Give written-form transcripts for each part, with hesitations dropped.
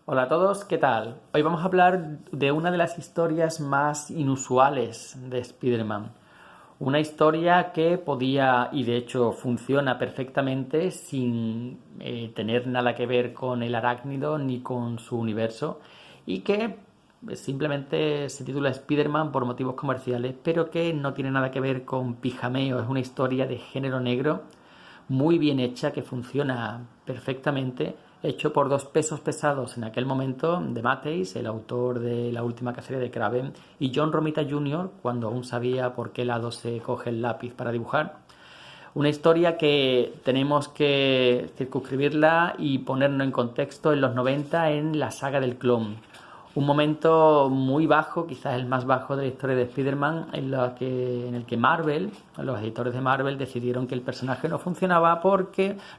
Hola a todos, ¿qué tal? Hoy vamos a hablar de una de las historias más inusuales de Spider-Man. Una historia que podía, y de hecho funciona perfectamente, sin tener nada que ver con el arácnido ni con su universo, y que simplemente se titula Spider-Man por motivos comerciales, pero que no tiene nada que ver con pijameo. Es una historia de género negro muy bien hecha, que funciona perfectamente, hecho por dos pesos pesados en aquel momento, de Mattheis, el autor de La última cacería de Kraven, y John Romita Jr., cuando aún sabía por qué lado se coge el lápiz para dibujar. Una historia que tenemos que circunscribirla y ponernos en contexto en los 90 en la saga del clon. Un momento muy bajo, quizás el más bajo de la historia de Spider-Man, en el que Marvel, los editores de Marvel, decidieron que el personaje no funcionaba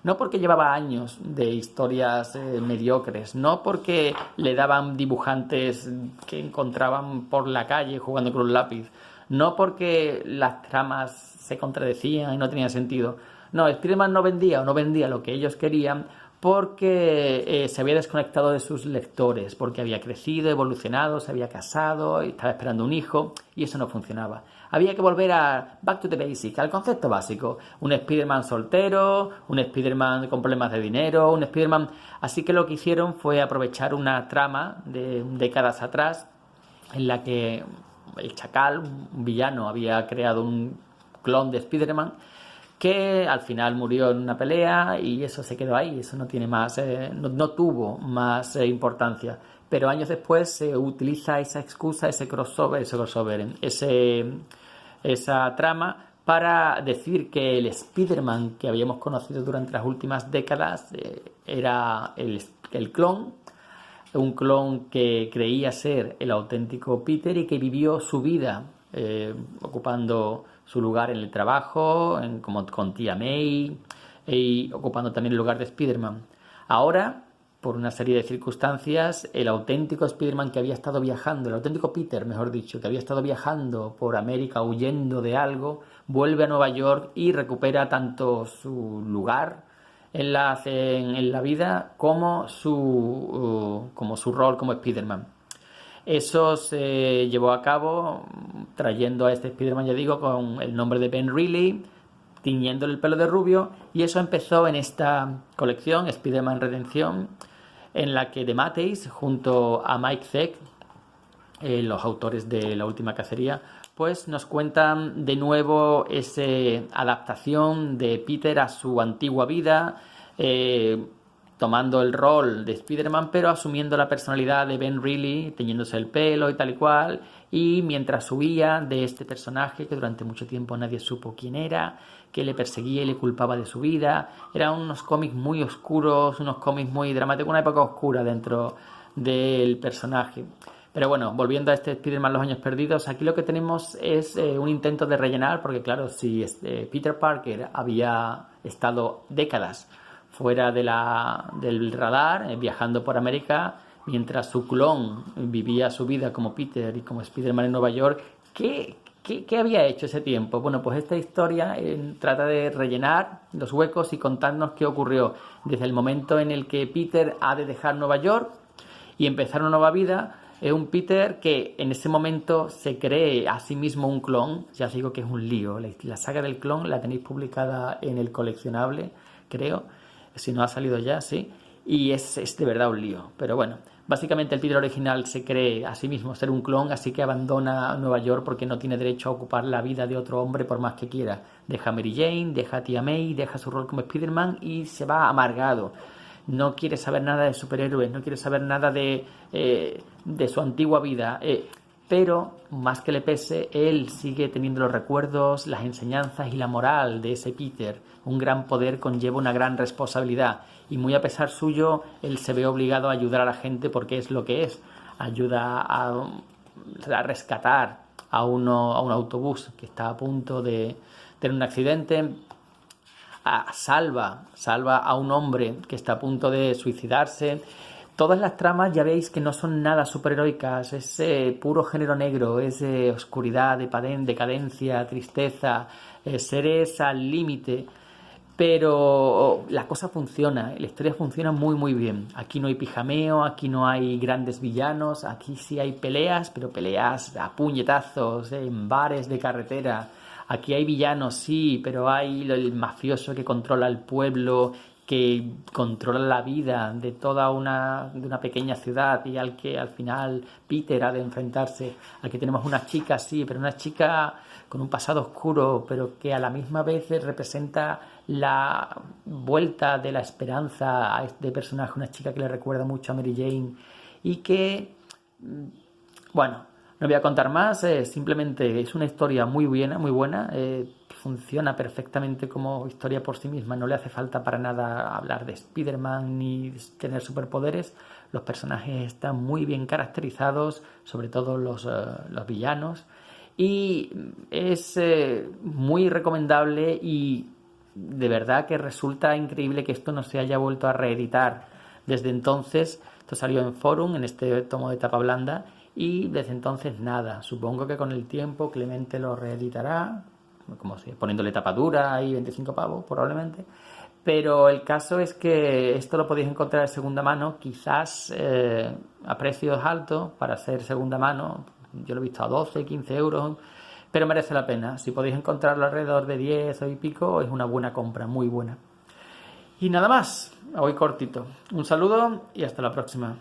no porque llevaba años de historias mediocres, no porque le daban dibujantes que encontraban por la calle jugando con un lápiz, no porque las tramas se contradecían y no tenían sentido. No, Spider-Man no vendía o no vendía lo que ellos querían porque se había desconectado de sus lectores, porque había crecido, evolucionado, se había casado, estaba esperando un hijo y eso no funcionaba. Había que volver a back to the basic, al concepto básico. Un Spider-Man soltero, un Spider-Man con problemas de dinero, un Spider-Man... Así que lo que hicieron fue aprovechar una trama de décadas atrás en la que el Chacal, un villano, había creado un clon de Spider-Man que al final murió en una pelea y eso se quedó ahí, eso no tiene más, no tuvo más importancia. Pero años después se utiliza esa excusa, esa trama para decir que el Spider-Man que habíamos conocido durante las últimas décadas era el clon, un clon que creía ser el auténtico Peter y que vivió su vida ocupando su lugar en el trabajo, como con tía May, y ocupando también el lugar de Spider-Man. Ahora, por una serie de circunstancias, el auténtico Spider-Man que había estado viajando, el auténtico Peter, mejor dicho, que había estado viajando por América huyendo de algo, vuelve a Nueva York y recupera tanto su lugar en la vida como su rol como Spider-Man. Eso se llevó a cabo trayendo a este Spider-Man, ya digo, con el nombre de Ben Reilly, tiñéndole el pelo de rubio, y eso empezó en esta colección, Spider-Man Redención, en la que de Mattheis, junto a Mike Zeck, los autores de La última cacería, pues nos cuentan de nuevo esa adaptación de Peter a su antigua vida, tomando el rol de Spider-Man, pero asumiendo la personalidad de Ben Reilly, teñiéndose el pelo y tal y cual, y mientras huía de este personaje que durante mucho tiempo nadie supo quién era, que le perseguía y le culpaba de su vida. Eran unos cómics muy oscuros, unos cómics muy dramáticos, una época oscura dentro del personaje. Pero bueno, volviendo a este Spider-Man Los Años Perdidos, aquí lo que tenemos es un intento de rellenar, porque claro, si Peter Parker había estado décadas fuera del radar, viajando por América, mientras su clon vivía su vida como Peter y como Spider-Man en Nueva York, ¿qué había hecho ese tiempo? Bueno, pues esta historia trata de rellenar los huecos y contarnos qué ocurrió desde el momento en el que Peter ha de dejar Nueva York y empezar una nueva vida. Es un Peter que en ese momento se cree a sí mismo un clon. Ya os digo que es un lío. La saga del clon la tenéis publicada en el coleccionable, creo. Si no ha salido ya, sí. Y es de verdad un lío. Pero bueno, básicamente el Peter original se cree a sí mismo ser un clon, así que abandona Nueva York porque no tiene derecho a ocupar la vida de otro hombre por más que quiera. Deja a Mary Jane, deja a tía May, deja su rol como Spider-Man y se va amargado. No quiere saber nada de superhéroes, no quiere saber nada de su antigua vida, pero más que le pese, él sigue teniendo los recuerdos, las enseñanzas y la moral de ese Peter. Un gran poder conlleva una gran responsabilidad y muy a pesar suyo, él se ve obligado a ayudar a la gente porque es lo que es. Ayuda a rescatar a un autobús que está a punto de tener un accidente, salva a un hombre que está a punto de suicidarse. Todas las tramas ya veis que no son nada superheroicas, es puro género negro, es oscuridad, decadencia, tristeza, seres al límite. Pero la cosa funciona, la historia funciona muy muy bien. Aquí no hay pijameo, aquí no hay grandes villanos, aquí sí hay peleas, pero peleas a puñetazos, en bares de carretera. Aquí hay villanos, sí, pero hay el mafioso que controla el pueblo, que controla la vida de una pequeña ciudad y al que al final Peter ha de enfrentarse. Aquí tenemos una chica, sí, pero una chica con un pasado oscuro, pero que a la misma vez representa la vuelta de la esperanza a este personaje, una chica que le recuerda mucho a Mary Jane y que, bueno, no voy a contar más, simplemente es una historia muy buena, funciona perfectamente como historia por sí misma, no le hace falta para nada hablar de Spider-Man ni tener superpoderes, los personajes están muy bien caracterizados, sobre todo los villanos, y es muy recomendable y de verdad que resulta increíble que esto no se haya vuelto a reeditar desde entonces. Esto salió en Forum, en este tomo de tapa blanda, y desde entonces nada. Supongo que con el tiempo Clemente lo reeditará, como si poniéndole tapadura y 25 pavos probablemente. Pero el caso es que esto lo podéis encontrar de segunda mano, quizás a precios altos para ser segunda mano. Yo lo he visto a 12, 15 euros, pero merece la pena. Si podéis encontrarlo alrededor de 10 o y pico, es una buena compra, muy buena. Y nada más, hoy cortito. Un saludo y hasta la próxima.